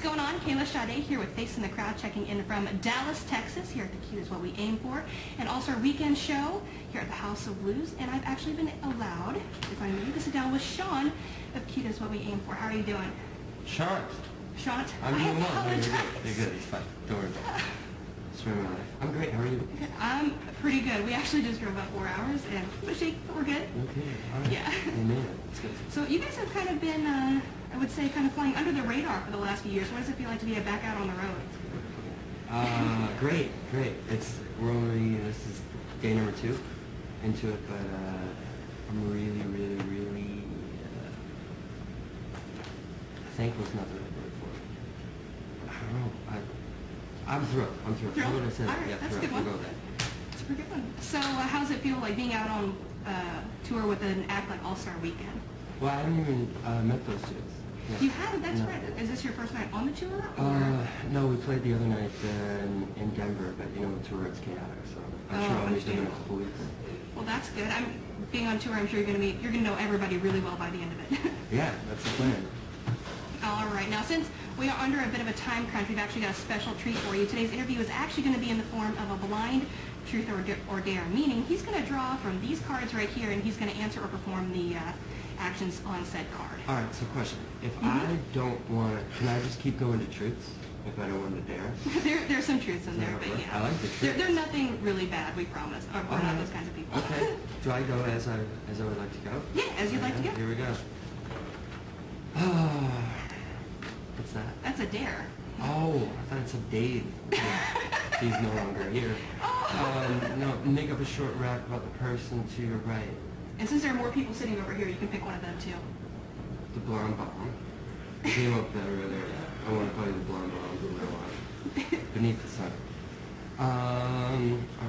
going on? Kayla Sade here with Face in the Crowd, checking in from Dallas, Texas, here at the Cute is What We Aim For, and also our weekend show here at the House of Blues. And I've actually been allowed, if I may, to sit down with Shaant of Cute is What We Aim For. How are you doing? Shaant. Shaant? I'm doing well. No, you're good. It's fine. Don't worry about it. It's my life. I'm great. How are you? I'm pretty good. We actually just drove about 4 hours, and we're good. Okay. All right. Yeah. Amen. It's good. So you guys have kind of been, I would say, kind of flying under the radar for the last few years. What does it feel like to be back out on the road? Great. This is day number 2 into it, but I'm really thankful is not the right word for it. I don't know. I'm thrilled. Thrilled? That's what I said. All right, yeah, that's a thrilled. good one. We'll go with that. That's a pretty good one. So how does it feel like being out on tour with an act like All-Star Weekend? Well, I haven't even met those dudes. Yeah. You haven't? That's No. right. Is this your first night on the tour? No, we played the other night in Denver, but you know, the tour is chaotic, so I'm sure I'll meet them in a couple weeks. Well, that's good. Being on tour, I'm sure you're gonna know everybody really well by the end of it. Yeah, that's the plan. All right. Now, since we are under a bit of a time crunch, we've actually got a special treat for you. Today's interview is actually going to be in the form of a blind truth or dare, meaning he's going to draw from these cards right here, and he's going to answer or perform the actions on said card. All right, so question. If I don't want to, can I just keep going to truths if I don't want to dare? There's some truths in there, but yeah. I like the truths. They're nothing really bad, we promise. We're not those kinds of people. Okay. Do I go as I would like to go? Yeah, as you'd like to go. Here we go. What's that? That's a dare. Oh, I thought it said Dave. He's no longer here. No, make up a short rap about the person to your right. And since there are more people sitting over here, you can pick one of them too. The blonde bomb. I came up better earlier. I want to call you the blonde bomb, but I want beneath the sun. A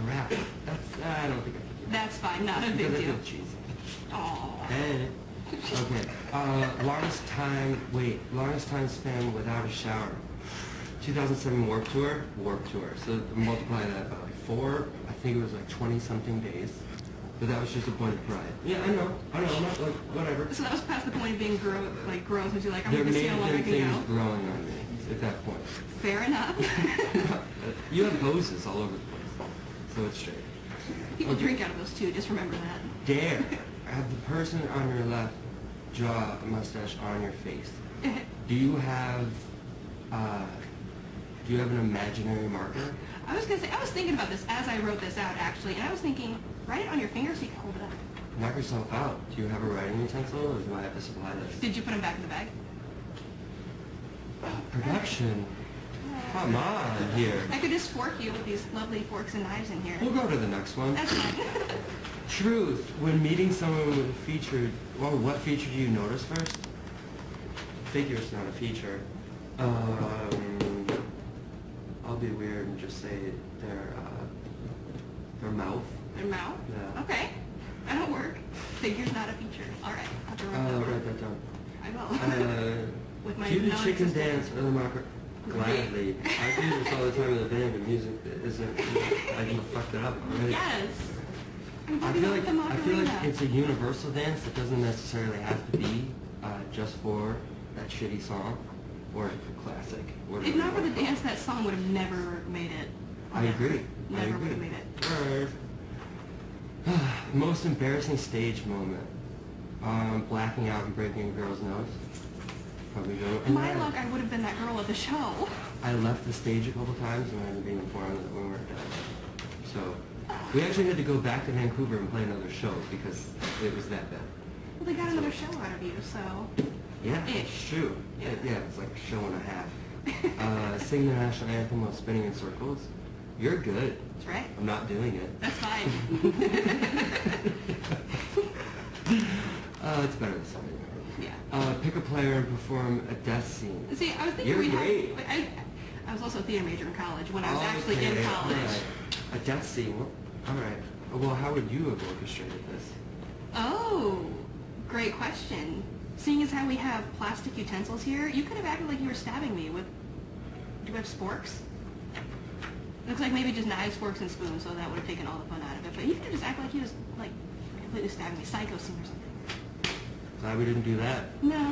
rap. I don't think I can do that. That's fine, not a big because deal. I feel cheesy. Aww. Hey. Okay. Longest time spent without a shower. 2007 Warped Tour. So multiply that by like 4. I think it was like 20-something days. But that was just a point of pride. Yeah, I know. I'm not like whatever. So that was past the point of being gross, and you're like, I'm there going to see may how long have I been can things go. growing on me at that point. Fair enough. You have hoses all over the place, so it's straight. People drink out of those too, just remember that. Dare have the person on your left draw a mustache on your face. Do you have an imaginary marker? I was going to say, I was thinking about this as I wrote this out actually, and I was thinking, write it on your finger so you can hold it up. Knock yourself out. Do you have a writing utensil, or do I have to supply this? Did you put them back in the bag? Production. Come on here. I could just fork you with these lovely forks and knives in here. We'll go to the next one. That's fine. Truth. When meeting someone with a feature, well, what feature do you notice first? Figure's not a feature. I'll be weird and just say their mouth. Their mouth? Yeah. Okay. That'll work. Figure's not a feature. All right. I'll have to Write that down. I will. With my do the chicken non-existent- dance or the marker? Gladly. I do this all the time in the band, and music isn't. I you fucked it up already. Yes. I feel like it's a universal dance that doesn't necessarily have to be just for that shitty song or a classic. If not for the dance, that song would have never made it. I agree. Never would have made it. Most embarrassing stage moment. Blacking out and breaking a girl's nose. Probably go. My luck, I would have been that girl at the show. I left the stage a couple times and I ended up being informed that we weren't done. So we actually had to go back to Vancouver and play another show because it was that bad. Well, they got another show out of you, so... Yeah, it's true. Yeah, it's like a show and a half. Sing the national anthem while spinning in circles. You're good. That's right. I'm not doing it. That's fine. It's better than something. Yeah. Pick a player and perform a death scene. See, I was thinking You're great. I was also a theater major in college when I was actually in college. Right. A death scene. All right. Well, how would you have orchestrated this? Oh, great question. Seeing as how we have plastic utensils here, you could have acted like you were stabbing me with... Do you have sporks? Looks like maybe just knives, forks, and spoons, so that would have taken all the fun out of it. But you could just act like you was, like, completely stabbing me. Psycho scene or something. Glad we didn't do that. No,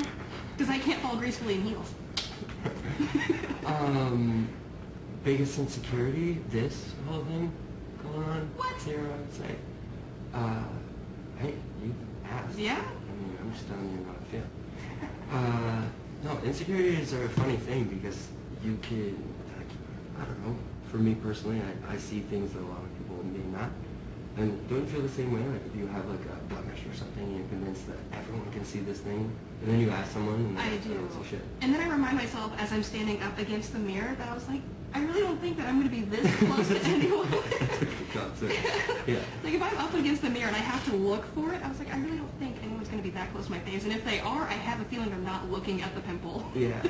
because I can't fall gracefully in heels. Biggest insecurity, this whole thing going on What? here, I would say. Hey, you asked. Yeah? I mean, I'm just telling you how I feel. No, insecurities are a funny thing because you can, like, I don't know, for me personally, I see things that a lot of people may not. And don't you feel the same way? Like if you have like a blemish or something, you're convinced that everyone can see this thing, and then you ask someone, and I they do. don't see shit. And then I remind myself as I'm standing up against the mirror that I was like, I really don't think that I'm going to be this close to anyone. That's a good concept. Yeah. Like if I'm up against the mirror and I have to look for it, I was like, I really don't think anyone's going to be that close to my face. And if they are, I have a feeling they're not looking at the pimple. Yeah.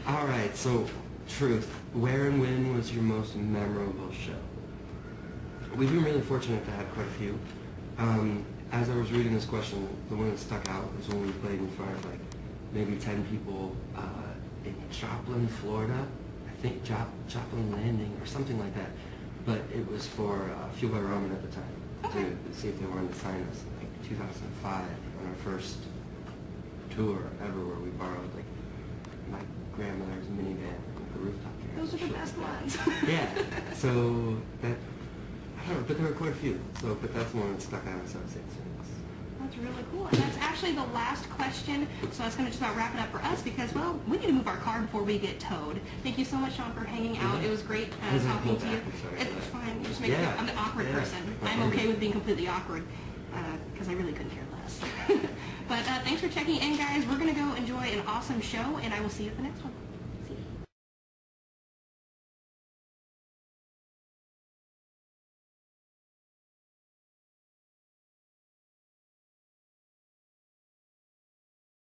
All right. So, truth. Where and when was your most memorable show? We've been really fortunate to have quite a few. As I was reading this question, the one that stuck out was when we played in front of like maybe 10 people in Joplin, Florida. I think Joplin Landing or something like that. But it was for Fuel by Ramen at the time. Okay. To see if they wanted to sign us. I think 2005 on our first tour ever where we borrowed like my grandmother's minivan and the rooftop there. Those are the best ones. Yeah. So that, I don't know, but there were quite a few. So, but that's one that stuck out. So I would say That's really cool. And that's actually the last question. So that's going to just about wrap it up for us because, well, we need to move our car before we get towed. Thank you so much, Shaant, for hanging out. It was great talking to you. It's fine. Just make I'm the awkward person. I'm okay with being completely awkward because I really couldn't care less. But thanks for checking in, guys. We're going to go enjoy an awesome show, and I will see you at the next one.